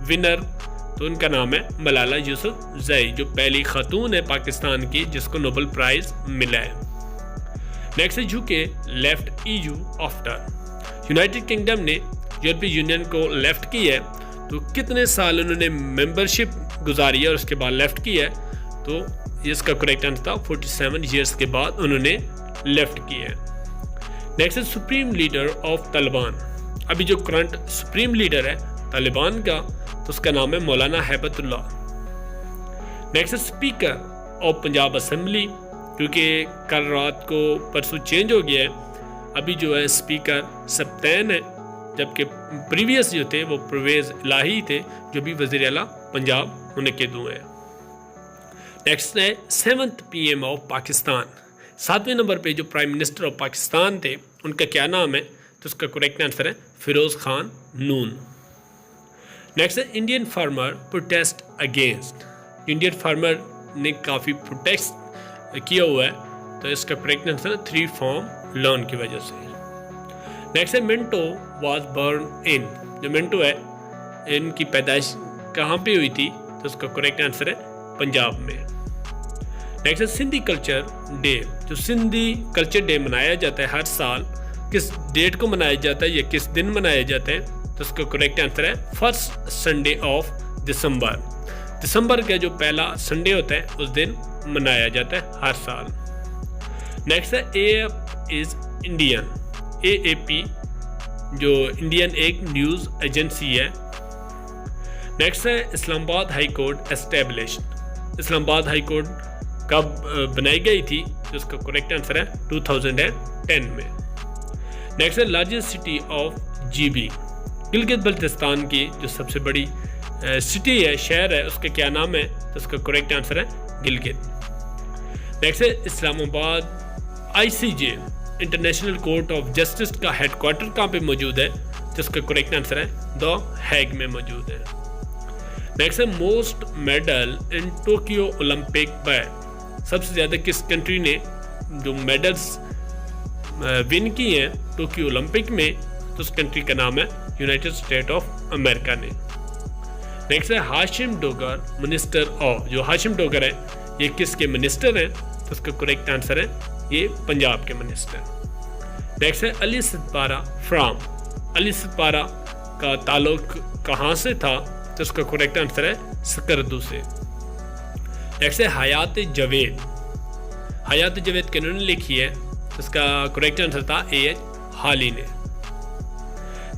winner, तो उनका नाम है मलाला यूसुफजई, जो पहली खातून है पाकिस्तान की जिसको नोबेल प्राइज मिला है। नेक्स्ट है UK left EU after. United kingdom ने यूरोपीय यूनियन को लेफ्ट किया है, तो कितने साल उन्होंने मेंबरशिप गुजारी है और उसके बाद लेफ्ट किया है, तो इसका करेक्ट आंसर था 47 ईयर्स के बाद उन्होंने लेफ्ट किया है। नेक्स्ट है सुप्रीम लीडर ऑफ तालिबान। अभी जो करंट सुप्रीम लीडर है तालिबान का, तो उसका नाम है मौलाना हैबतुल्लाह। नेक्स्ट है स्पीकर ऑफ पंजाब असेंबली, क्योंकि कल रात को परसों चेंज हो गया है, अभी जो है स्पीकर सप्तैन है, जबकि प्रीवियस जो थे वो परवेज इलाही थे, जो भी वज़ीर आला पंजाब मुनक़िद हुए हैं। नेक्स्ट है 7th PM ऑफ पाकिस्तान। 7वें नंबर पे जो प्राइम मिनिस्टर ऑफ पाकिस्तान थे उनका क्या नाम है, तो उसका करेक्ट आंसर है फिरोज़ खान नून। नेक्स्ट है Indian farmer protest against. Indian farmer ने काफ़ी प्रोटेस्ट किया हुआ है, तो इसका करेक्ट आंसर है 3 फॉर्म लोन की वजह से। नेक्स्ट है मिंटो वाज बर्न इन। जो मिंटो है इनकी पैदाइश कहाँ पे हुई थी, तो उसका करेक्ट आंसर है पंजाब में। नेक्स्ट है सिंधी कल्चर डे। जो सिंधी कल्चर डे मनाया जाता है हर साल, किस डेट को मनाया जाता है या किस दिन मनाया जाता है, तो उसका करेक्ट आंसर है फर्स्ट संडे ऑफ दिसंबर। दिसंबर का जो पहला संडे होता है उस दिन मनाया जाता है हर साल। नेक्स्ट है AF इज इंडियन। AAP जो इंडियन एक न्यूज़ एजेंसी है। नेक्स्ट है Islamabad high court established. Islamabad high court कब बनाई गई थी, तो उसका करेक्ट आंसर है 2010 में। नेक्स्ट है largest city of GB। Gilgit Baltistan की जो सबसे बड़ी सिटी है, शहर है, उसका क्या नाम है, तो उसका करेक्ट आंसर है गिलगित। नेक्स्ट है Islamabad ICJ international court of justice का हेडक्वार्टर कहाँ पे मौजूद है, जिसका करेक्ट आंसर है द हैग में मौजूद है। नेक्स्ट है most medal in Tokyo Olympic by, सबसे ज़्यादा किस कंट्री ने जो मेडल्स विन किए हैं टोक्यो ओलंपिक में, तो उस कंट्री का नाम है यूनाइटेड स्टेट ऑफ अमेरिका ने। नेक्स्ट है हाशिम डोगर मिनिस्टर ऑफ, जो हाशिम डोगर है ये किसके मिनिस्टर हैं, तो उसका करेक्ट आंसर है ये पंजाब के मिनिस्टर। नेक्स्ट है अली सतपारा फ्राम, अली सतपारा का ताल्लुक कहाँ से था, तो उसका करेक्ट आंसर है सकरदू से। नेक्स्ट है हयात जवेद, हयात जवेद किन्होंने लिखी है, तो उसका करेक्ट आंसर था A.H. हाली ने।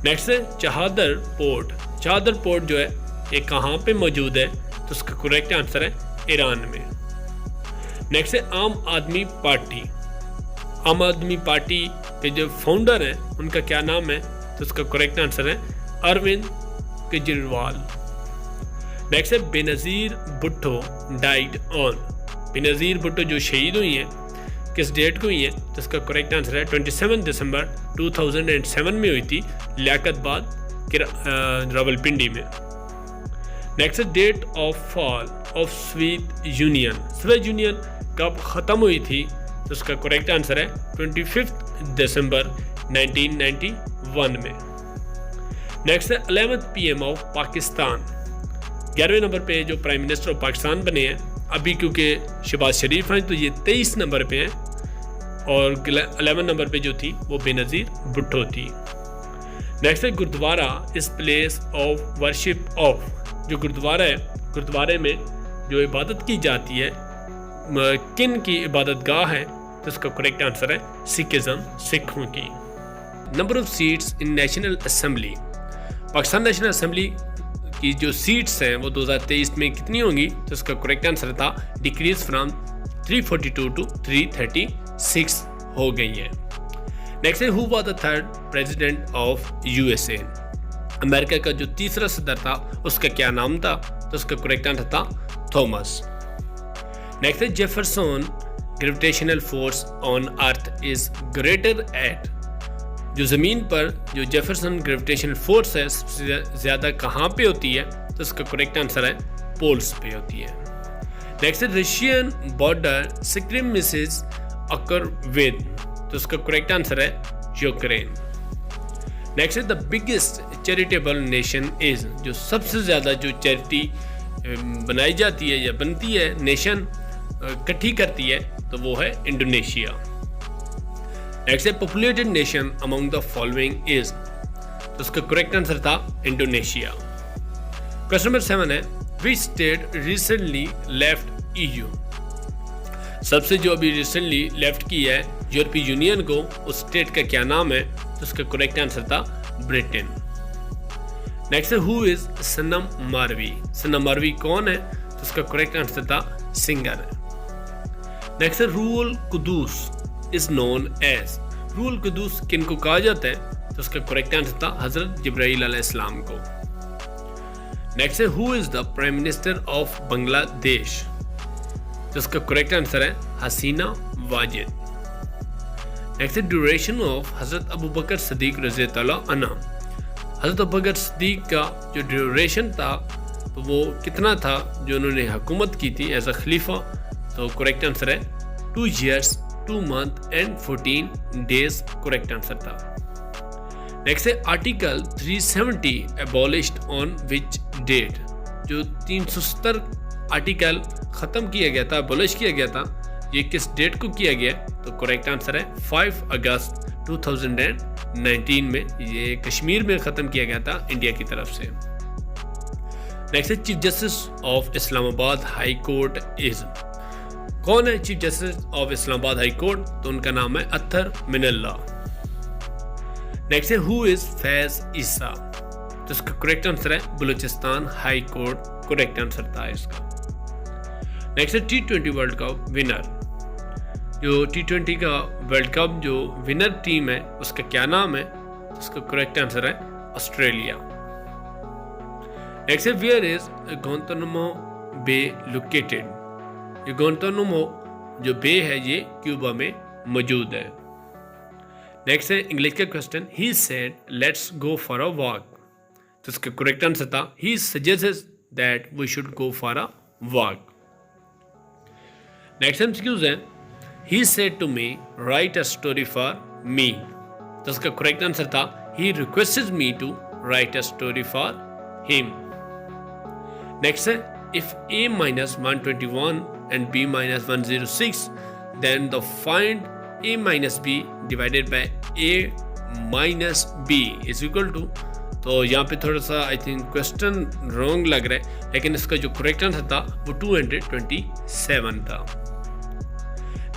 नेक्स्ट है चहादर पोर्ट, चहादर पोर्ट जो है ये कहाँ पे मौजूद है, तो उसका करेक्ट आंसर है ईरान में। नेक्स्ट है आम आदमी पार्टी, आम आदमी पार्टी के जो फाउंडर हैं उनका क्या नाम है, तो उसका करेक्ट आंसर है अरविंद केजरीवाल। नेक्स्ट है बेनज़ीर भुट्टो डाइड ऑन, बेनज़ीर भुट्टो जो शहीद हुई हैं किस डेट को हुई है, तो इसका करेक्ट आंसर है 27 दिसंबर 2007 में हुई थी लियाकतबाद रावलपिंडी में। नेक्स्ट है date of fall of Soviet Union, Soviet Union कब ख़त्म हुई थी, तो उसका करेक्ट आंसर है 25 दिसंबर 1991 में। नेक्स्ट है 11th PM ऑफ पाकिस्तान, 11वें नंबर पे जो प्राइम मिनिस्टर ऑफ पाकिस्तान बने हैं अभी, क्योंकि शहबाज शरीफ हैं तो ये 23 नंबर पे हैं, और 11 नंबर पे जो थी वो बेनज़ीर भुट्टो थी। नेक्स्ट है गुरुद्वारा इस प्लेस ऑफ वर्शिप ऑफ, जो गुरुद्वारा है गुरुद्वारे में जो इबादत की जाती है किन की इबादत गाह है, तो इसका करेक्ट आंसर है सिखिज्म, सिखों की। Number of seats in national assembly, Pakistan national assembly की जो सीट्स हैं वो 2023 में कितनी होंगी, तो इसका करेक्ट आंसर था डिक्रीज फ्रॉम 342 टू 336 हो गई है। नेक्स्ट है who was the third president of USA, America का जो तीसरा सदर था उसका क्या नाम था, तो उसका करेक्ट आंसर था थॉमस। नेक्स्ट है Jefferson gravitational force on earth is greater at, जो ज़मीन पर जो जेफरसन ग्रेविटेशनल फोर्स है सबसे ज़्यादा कहाँ पे होती है, तो उसका करेक्ट आंसर है पोल्स पे होती है। नेक्स्ट है रशियन बॉर्डर सिक्रिमिसेस अकर विद, तो उसका करेक्ट आंसर है यूक्रेन। नेक्स्ट है the biggest charitable nation is, जो सबसे ज़्यादा जो चैरिटी बनाई जाती है या बनती है नेशन इकट्ठी करती है, तो वो है इंडोनेशिया। नेक्स्ट है populated nation among the following is, तो उसका करेक्ट आंसर था इंडोनेशिया। क्वेश्चन नंबर 7 है which state recently left EU, सबसे जो अभी रिसेंटली लेफ्ट की है यूरोपीय यूनियन को, उस स्टेट का क्या नाम है, तो उसका करेक्ट आंसर था ब्रिटेन। नेक्स्ट है हु इज सनम मारवी, सनम मारवी कौन है, तो उसका करेक्ट आंसर था सिंगर है। नेक्स्ट है रूल कुदूस इज नोन एज, रूल कुदूस किनको कहा जाता है, तो उसका करेक्ट आंसर था हजरत जिब्राइल अलैहिस्सलाम को। नेक्स्ट है who is the prime minister of Bangladesh, तो उसका करेक्ट आंसर है हसीना वाजिद। नेक्स्ट है ड्यूरेशन ऑफ हजरत अबू बकर सदीक रज़ियल्लाहु अन्हु, हजरत अबू बकर सदीक का जो ड्यूरेशन था तो वो कितना था जो उन्होंने हुकूमत की थी एज अ खलीफा, तो करेक्ट आंसर है 2 years 2 months and 14 days correct answer था। नेक्स्ट है article 370 abolished on which date, जो 370 आर्टिकल ख़त्म किया गया था, एबॉलिश किया गया था, ये किस डेट को किया गया, तो करेक्ट आंसर है 5 अगस्त 2019 में, ये कश्मीर में ख़त्म किया गया था इंडिया की तरफ से। नेक्स्ट है chief justice of Islamabad high court is, कौन है chief justice of Islamabad high court, तो उनका नाम है अत्तर मिनल्ला। नेक्स्ट है हु इज फैज ईसा, तो इसका करेक्ट आंसर है Balochistan high court, correct answer था इसका। नेक्स्ट है T20 वर्ल्ड कप विनर, जो T20 का वर्ल्ड कप जो विनर टीम है उसका क्या नाम है, तो उसका करेक्ट आंसर है ऑस्ट्रेलिया। नेक्स्ट है where is Guantanamo bay located, ये गुआंतानामो जो बे है ये क्यूबा में मौजूद है। नेक्स्ट है इंग्लिश का question, he said let's go for a walk. तो इसका करेक्ट आंसर था he suggests that we should go for a walk. Next MCQs है, he said to me write a story for me. तो इसका correct answer था he requested me to write a story for him. Next है, if a minus 121 and b minus 106, then the find a minus b divided by a minus b is equal to। तो यहाँ पे थोड़ा सा I think question wrong लग रहा है, लेकिन इसका जो करेक्ट आंसर था वो 227 था।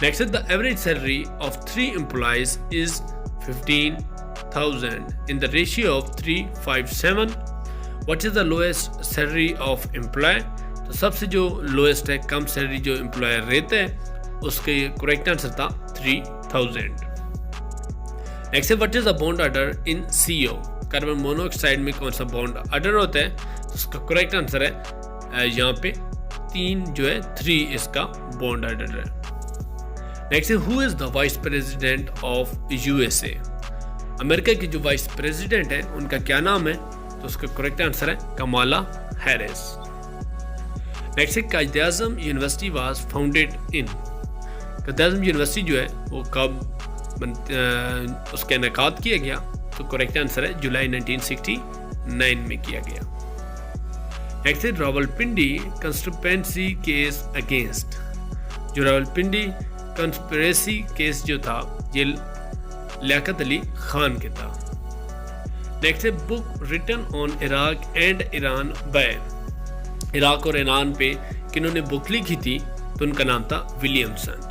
नेक्स्ट है, the average salary of 3 employees is 15,000 in the ratio of 357. What is the lowest salary of employee? तो सबसे जो लोएस्ट है, कम सैलरी जो एम्प्लॉयर रहते हैं, उसके करेक्ट आंसर था 3000। नेक्स्ट है, what is the bond order in CO? Carbon monoxide में कौन सा बॉन्ड ऑर्डर होता है? तो उसका करेक्ट आंसर है यहाँ पे 3 जो है 3 इसका बॉन्ड ऑर्डर है। नेक्स्ट है, who is the vice president of USA? America की जो वाइस प्रेसिडेंट है उनका क्या नाम है? तो उसका करेक्ट आंसर है कमाला हैरिस। नेक्स्ट है, Quaid-e-Azam university was founded in. Quaid-e-Azam university जो है वो कब उसका इनेकाद किया गया? तो करेक्ट आंसर है जुलाई 1969 में किया गया। नेक्स्ट है, रावलपिंडी कंस्पिरेसी केस अगेंस्ट। जो रावलपिंडी कंस्पिरेसी केस जो था ये लियाकत अली खान के था। नेक्स्ट है, book written on Iraq and Iran by. Iraq और ईरान पे किन्होंने बुक लिखी थी? तो उनका नाम था विलियमसन।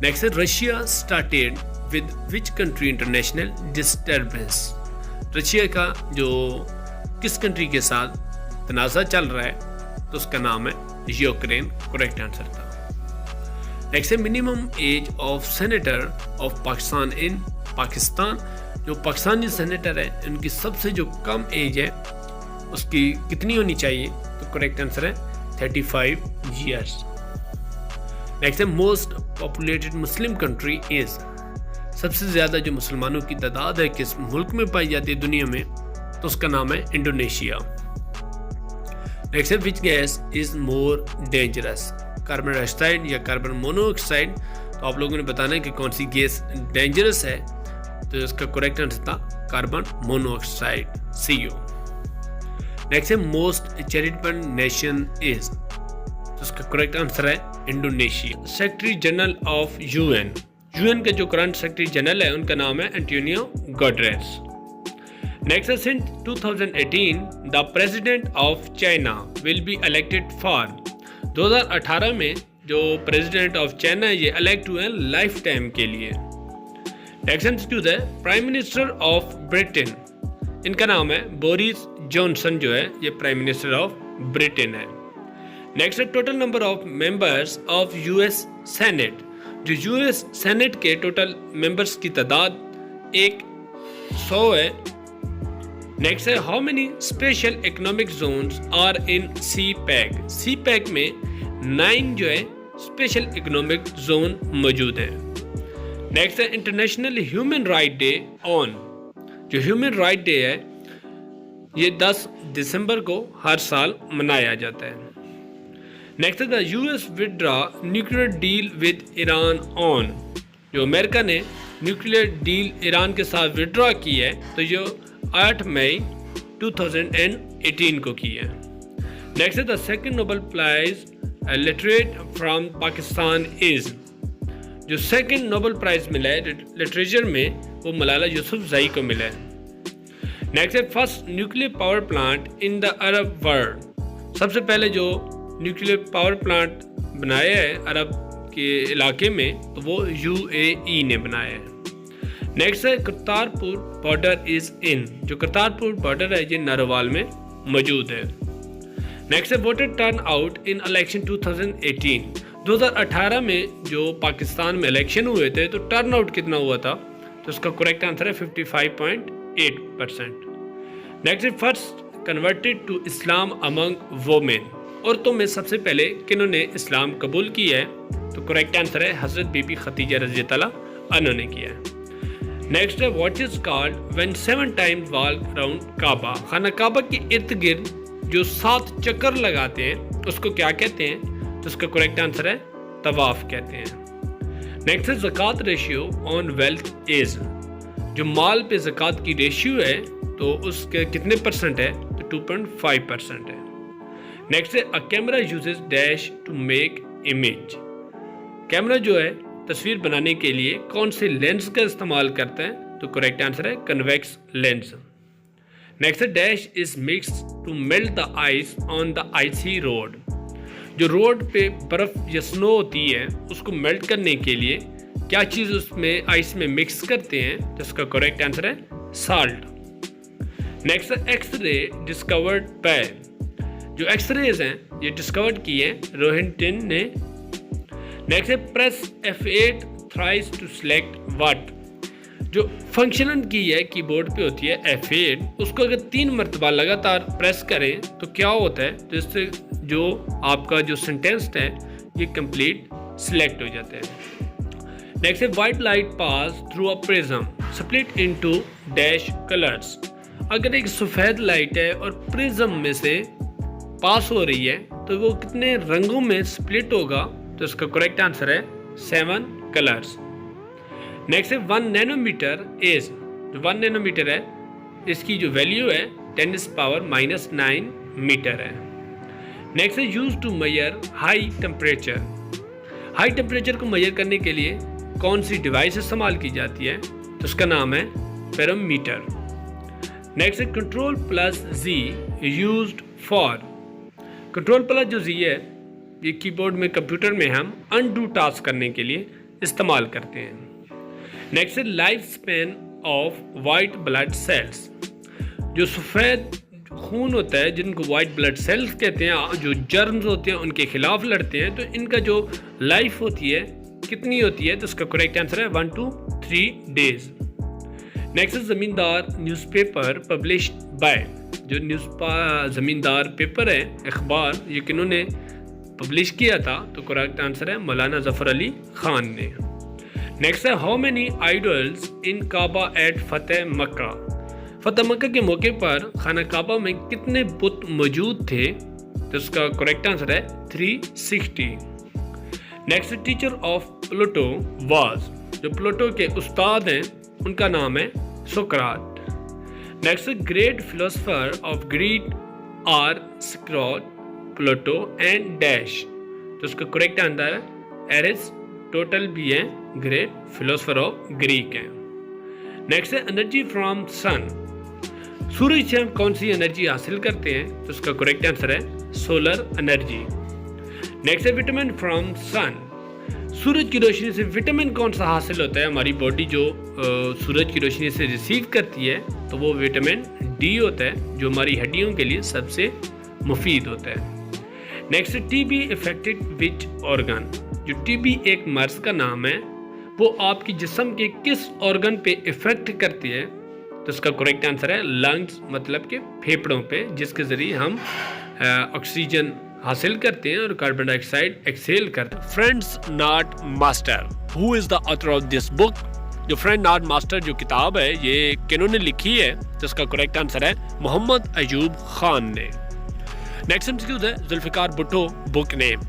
नेक्स्ट है, Russia started with which country international disturbance. Russia का जो किस कंट्री के साथ तनाज़ा चल रहा है? तो उसका नाम है यूक्रेन। करेक्ट आंसर था। नेक्स्ट है, minimum age of senator of Pakistan in Pakistan. जो पाकिस्तानी सेनेटर है उनकी सबसे जो कम एज है उसकी कितनी होनी चाहिए? तो करेक्ट आंसर है 35 ईयर्स। नेक्स्ट है, most populated Muslim country is. सबसे ज़्यादा जो मुसलमानों की तादाद है किस मुल्क में पाई जाती है दुनिया में? तो उसका नाम है इंडोनेशिया। नेक्स्ट है, which gas is more dangerous? Carbon dioxide या कार्बन मोनोऑक्साइड? तो आप लोगों ने बताना है कि कौन सी गैस डेंजरस है। तो इसका करेक्ट आंसर था कार्बन मोनोऑक्साइड CO। नेक्स्ट है, मोस्ट चैरिटेबल नेशन इज। तो इसका करेक्ट आंसर है Indonesia. Secretary general of UN का जो करंट सेक्रेटरी जनरल है उनका नाम है एंटोनियो गुटेरेस। नेक्स्ट है, since 2018 the president of China will be elected for. 2018 में जो प्रेसिडेंट ऑफ चाइना है ये इलेक्ट हुए हैं लाइफ टाइम के लिए। नेक्स्ट एमसीक्यूज है, प्राइम मिनिस्टर ऑफ ब्रिटेन। इनका नाम है बोरिस जॉनसन जो है ये प्राइम मिनिस्टर ऑफ ब्रिटेन है। नेक्स्ट है, total number of members of US senate. जो US सेनेट के टोटल मेंबर्स की तादाद 100 है। नेक्स्ट है, how many special economic zones are in CPEC। CPEC में 9 जो है स्पेशल इकोनॉमिक जोन मौजूद है। नेक्स्ट है, international human right day on. जो ह्यूमन राइट डे है ये 10 दिसंबर को हर साल मनाया जाता है। नेक्स्ट है, the US withdraw nuclear deal with Iran on. जो अमेरिका ने न्यूक्लियर डील ईरान के साथ विड्रॉ की है तो जो 8 मई 2018 को की है। नेक्स्ट है, the second Nobel prize literate from Pakistan is. जो सेकंड नोबेल प्राइज मिला है लिटरेचर में वो मलाला यूसुफजई को मिला है। नेक्स्ट है, first nuclear power plant in the Arab world. सबसे पहले जो न्यूक्लियर पावर प्लांट बनाया है अरब के इलाके में तो वो UAE ने बनाया है। नेक्स्ट है, करतारपुर बॉर्डर इज इन। जो करतारपुर बॉर्डर है ये नारोवाल में मौजूद है। नेक्स्ट है, voter turn out in election 2018। 2018 में जो पाकिस्तान में इलेक्शन हुए थे तो टर्न आउट कितना हुआ था? तो उसका करेक्ट आंसर है 55.8%। नेक्स्ट है, first converted to Islam among women. औरतों में सबसे पहले किन्होंने इस्लाम कबूल किया है? तो करेक्ट आंसर है हज़रत बीबी खदीजा रज़ी अल्लाह अन्हा ने किया है। नेक्स्ट है what is called when 7 times walk around Kaaba. खाना काबा के इर्द गिर्द जो 7 चक्कर लगाते हैं उसको क्या कहते हैं? तो उसका करेक्ट आंसर है तवाफ कहते हैं। नेक्स्ट है ज़कात रेशियो ऑन वेल्थ इज। जो माल पे ज़कात की रेशियो है तो उसके कितने परसेंट है? तो 2.5% है। नेक्स्ट है a camera uses dash to make image. Camera जो है तस्वीर बनाने के लिए कौन से लेंस का इस्तेमाल करता है? तो करेक्ट आंसर है कन्वेक्स लेंस। नेक्स्ट है dash is mix to melt the ice on the icy road. जो रोड पे बर्फ या स्नो होती है उसको मेल्ट करने के लिए क्या चीज़ उसमें आइस में मिक्स करते हैं? तो इसका करेक्ट आंसर है साल्ट। नेक्स्ट है एक्सरे डिस्कवर्ड बाय। जो एक्सरेज हैं ये डिस्कवर्ड की है रोहिंटन ने। नेक्स्ट है press F8 thrice to select what. जो फंक्शन की है कीबोर्ड पे होती है F8, उसको अगर 3 मरतबा लगातार प्रेस करें तो क्या होता है? तो इससे जो आपका जो सेंटेंस है ये कंप्लीट सिलेक्ट हो जाता है। नेक्स्ट है white light pass through a prism split into dash colours. अगर एक सफ़ेद लाइट है और प्रिज्म में से पास हो रही है तो वो कितने रंगों में स्प्लिट होगा? तो इसका करेक्ट आंसर है 7 कलर्स। नेक्स्ट है 1 नैनोमीटर इज। जो 1 नैनोमीटर है इसकी जो वैल्यू है 10⁻⁹ मीटर है। नेक्स्ट है use to measure high temperature. High temperature को मेजर करने के लिए कौन सी डिवाइस इस्तेमाल की जाती है? तो उसका नाम है बैरोमीटर। नेक्स्ट है control plus Z used for. Control plus जो Z है ये कीबोर्ड में कंप्यूटर में हम अनडू टास्क करने के लिए इस्तेमाल करते हैं। नेक्स्ट है life span of white blood cells. जो सफ़ेद खून होता है जिनको वाइट ब्लड सेल्स कहते हैं, जो जर्म्स होते हैं उनके खिलाफ लड़ते हैं, तो इनका जो लाइफ होती है कितनी होती है? तो इसका करेक्ट आंसर है 1 to 3 डेज। नेक्स्ट है ज़मींदार न्यूज़पेपर पब्लिश्ड बाय। जो ज़मींदार पेपर है अखबार ये किन्होंने पब्लिश किया था? तो करेक्ट आंसर है मौलाना ज़फ़र अली ख़ान ने। नेक्स्ट है how many idols in Kaaba at फतेह मक्का। फतेह मक्का के मौके पर खाना काबा में कितने बुत मौजूद थे? तो उसका करेक्ट आंसर है 360। Next teacher of Plato was. जो प्लूटो के उस्ताद हैं उनका नाम है Socrates. Next great philosopher of Greek are Socrates Plato and dash. तो उसका करेक्ट आंसर है एरिस्टोटल भी है, ग्रेट फिलोसफर ऑफ ग्रीक है। नेक्स्ट है एनर्जी फ्रॉम सन। सूरज से हम कौन सी एनर्जी हासिल करते हैं? तो उसका करेक्ट आंसर है सोलर एनर्जी। नेक्स्ट है विटामिन फ्रॉम सन। सूरज की रोशनी से विटामिन कौन सा हासिल होता है? हमारी बॉडी जो सूरज की रोशनी से रिसीव करती है तो वो विटामिन डी होता है जो हमारी हड्डियों के लिए सबसे मुफीद होता है। Next TB affected which organ. जो टीबी एक मर्ज का नाम है वो आपकी जिस्म के किस ऑर्गन पे इफेक्ट करती है? तो इसका करेक्ट आंसर है लंग्स, मतलब के फेफड़ों पे, जिसके ज़रिए हम ऑक्सीजन हासिल करते हैं और कार्बन डाइऑक्साइड एक्सेल करते हैं। Friends not master, who is the author of this book. जो फ्रेंड नॉट मास्टर जो किताब है ये किन्होंने लिखी है? तो इसका करेक्ट आंसर है मोहम्मद अयूब खान ने। नेक्स्ट एमसीक्यूज है जुल्फिकार भुट्टो बुक नेम।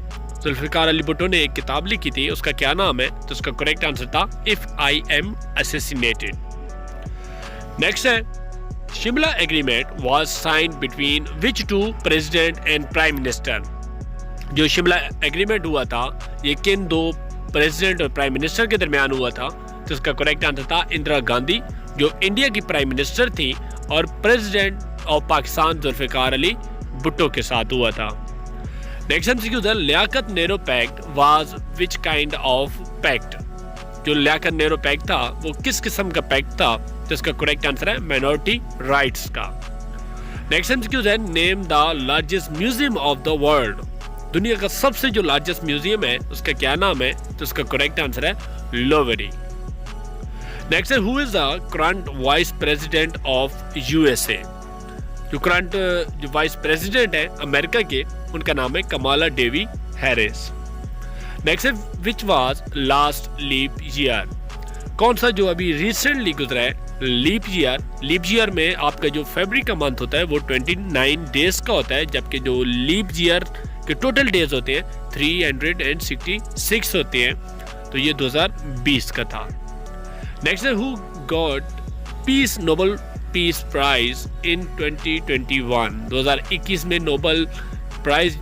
जुल्फिकार अली भुट्टो ने एक किताब लिखी थी, उसका क्या नाम है? तो उसका करेक्ट आंसर था if I am assassinated. Next है Shimla agreement was signed between which two president and prime minister. जो शिमला एग्रीमेंट हुआ था ये किन दो प्रेसिडेंट और प्राइम मिनिस्टर के दरमियान हुआ था? तो इसका करेक्ट आंसर था इंदिरा गांधी जो इंडिया की प्राइम मिनिस्टर थी और प्रेसिडेंट ऑफ पाकिस्तान जुल्फिकार अली भुट्टो के साथ हुआ था। नेक्स्ट एमसीक्यू है Liaquat Nehru pact was which kind of pact. जो लियाकत नेहरू पैक्ट था वो किस किस्म का पैक्ट था? तो इसका करेक्ट आंसर है माइनॉरिटी राइट्स का। नेक्स्ट एमसीक्यू है name the largest museum of the world. दुनिया का सबसे जो लार्जेस्ट म्यूजियम है उसका क्या नाम है? तो इसका करेक्ट आंसर है लोवेरी। नेक्स्ट है who is the current vice president of USA. जो करंट जो वाइस प्रेसिडेंट है अमेरिका के उनका नाम है कमाला डेवी हैरिस। नेक्स्ट है which was last leap year. कौन सा जो अभी रिसेंटली गुजरा है लीप ईयर में आपका जो फरवरी का मंथ होता है वो 29 डेज का होता है, जबकि जो लीप ईयर के टोटल डेज होते हैं 366 होते हैं। तो ये 2020 का था। नेक्स्ट है who got peace Nobel peace prize in 2021। 2021 में नोबेल प्राइज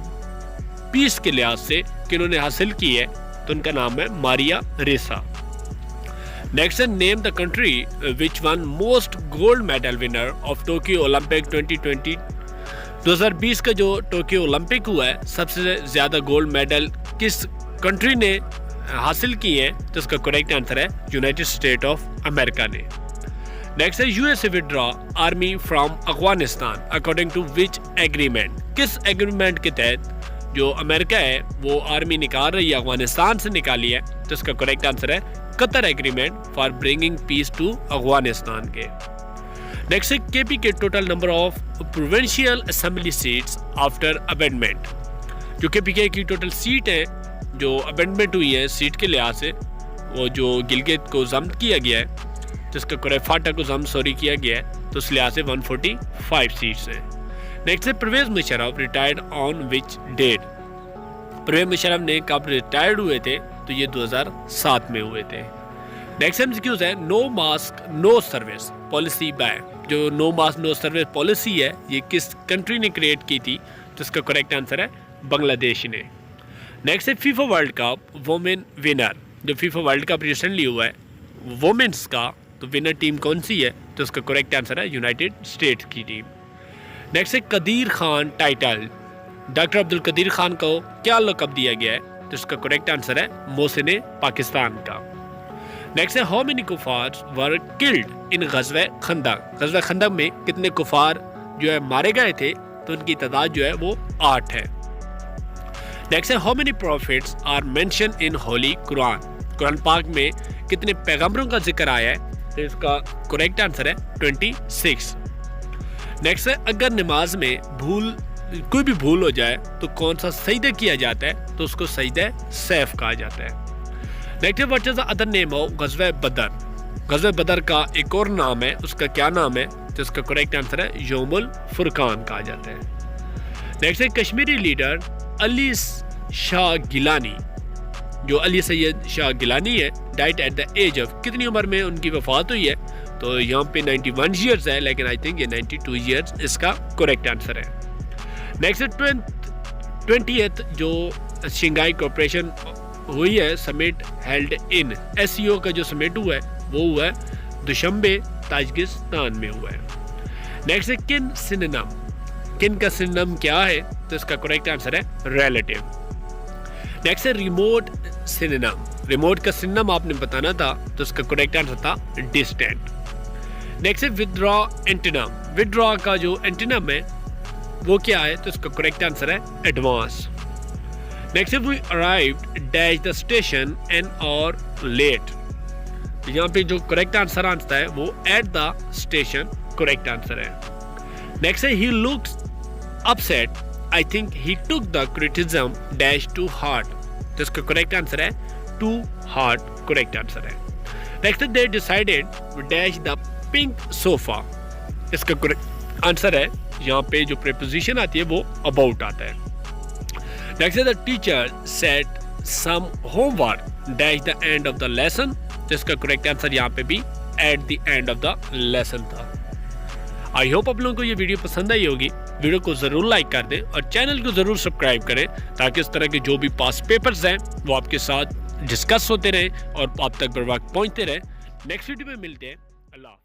पीस के लिहाज से किन्होंने हासिल की है, तो उनका नाम है मारिया रेसा। नेक्स्ट है name the country which one most gold medal winner of Tokyo Olympic 2020। 2020 का जो टोक्यो ओलंपिक हुआ है, सबसे ज़्यादा गोल्ड मेडल किस कंट्री ने हासिल की है, तो इसका करेक्ट आंसर है यूनाइटेड स्टेट ऑफ अमेरिका ने। नेक्स्ट है USA withdraw army from Afghanistan according to which agreement. किस एग्रीमेंट के तहत जो अमेरिका है वो आर्मी निकाल रही है, अफगानिस्तान से निकाली है, तो इसका करेक्ट आंसर है Qatar agreement for bringing peace to Afghanistan के। नेक्स्ट है केपी के total number of provincial assembly seats after amendment. जो केपीके की टोटल सीट है जो अमेंडमेंट हुई है सीट के लिहाज से, वो जो गिलगित को जब्त किया गया है, जिसका फाटा को जब्त किया गया है, तो उस लिहाज से 145 सीट्स हैं। नेक्स्ट है Pervez Musharraf retired on which date. Pervez Musharraf ने कब रिटायर्ड हुए थे, तो ये 2007 में हुए थे। नेक्स्ट एमसीक्यूज है no mask no service policy by. जो no mask no service policy है ये किस कंट्री ने क्रिएट की थी, तो इसका करेक्ट आंसर है बांग्लादेश ने। नेक्स्ट है FIFA world cup women winner. जो फीफा वर्ल्ड कप रिसेंटली हुआ है वुमेन्स का, तो विनर टीम कौन सी है, तो उसका करेक्ट आंसर है यूनाइटेड स्टेट्स की टीम। नेक्स्ट है कदीर खान टाइटल। डॉक्टर अब्दुल कदीर खान को क्या लक़ब दिया गया है, तो इसका करेक्ट आंसर है मोहसिन पाकिस्तान का। नेक्स्ट है हाउ मेनी कुफार वर किल्ड इन ग़ज़वे खंदक। ग़ज़वे खंदक में कितने कुफार जो है मारे गए थे, तो उनकी तादाद जो है वो 8 है। नेक्स्ट है how many profits are mention in holy Quran. Quran पाक में कितने पैगंबरों का जिक्र आया है, तो इसका करेक्ट आंसर है 26। नेक्स्ट है अगर नमाज में कोई भी भूल हो जाए तो कौन सा सजदा किया जाता है, तो उसको सजदा सैफ कहा जाता है। नेक्स्ट है what is the other name of ग़ज़वे बदर। ग़ज़वे बदर का एक और नाम है, उसका क्या नाम है, तो इसका करेक्ट आंसर है यौमुल फुरकान कहा जाता है। नेक्स्ट है कश्मीरी लीडर अली शाह गिलानी। जो अली सैयद शाह गिलानी है died at the age of, कितनी उम्र में उनकी वफात हुई है, तो यहाँ पे 91 ईयर्स है, लेकिन आई थिंक ये 92 ईयर्स इसका करेक्ट आंसर है। नेक्स्ट है 20th जो शंघाई कोऑपरेशन हुई है समिट हेल्ड इन एससीओ का जो समिट हुआ है वो हुआ है दुशंबे ताजिकिस्तान में हुआ है। नेक्स्ट है किन का सिनोनिम क्या है, तो इसका करेक्ट आंसर है रिलेटिव। नेक्स्ट है रिमोट सिनोनिम। रिमोट का सिनोनिम आपने बताना था, तो इसका करेक्ट आंसर था डिस्टेंट। नेक्स्ट है विथड्रॉ एंटोनिम। विथड्रॉ का जो एंटोनिम है वो क्या है, तो इसका करेक्ट आंसर है एडवांस। नेक्स्ट है we arrived dash the station an और लेट। यहाँ पे जो करेक्ट आंसर आता है वो at the station correct answer है। नेक्स्ट है he looks upset I think he took the criticism dash to heart. तो इसका करेक्ट आंसर है टू हार्ट करेक्ट आंसर है। Next they decided dash the pink sofa. इसका correct answer है, यहाँ पे जो प्रीपोजिशन आती है वो अबाउट आता है। Next the teacher set some homework dash the end of the lesson. तो इसका करेक्ट आंसर यहाँ पे भी at the end of the lesson था। आई होप आप लोगों को ये वीडियो पसंद आई होगी। वीडियो को जरूर लाइक कर दें और चैनल को जरूर सब्सक्राइब करें, ताकि इस तरह के जो भी पास्ट पेपर्स हैं वो आपके साथ डिस्कस होते रहें और आप तक बर वक्त पहुँचते रहें। नेक्स्ट वीडियो में मिलते हैं। अल्लाह।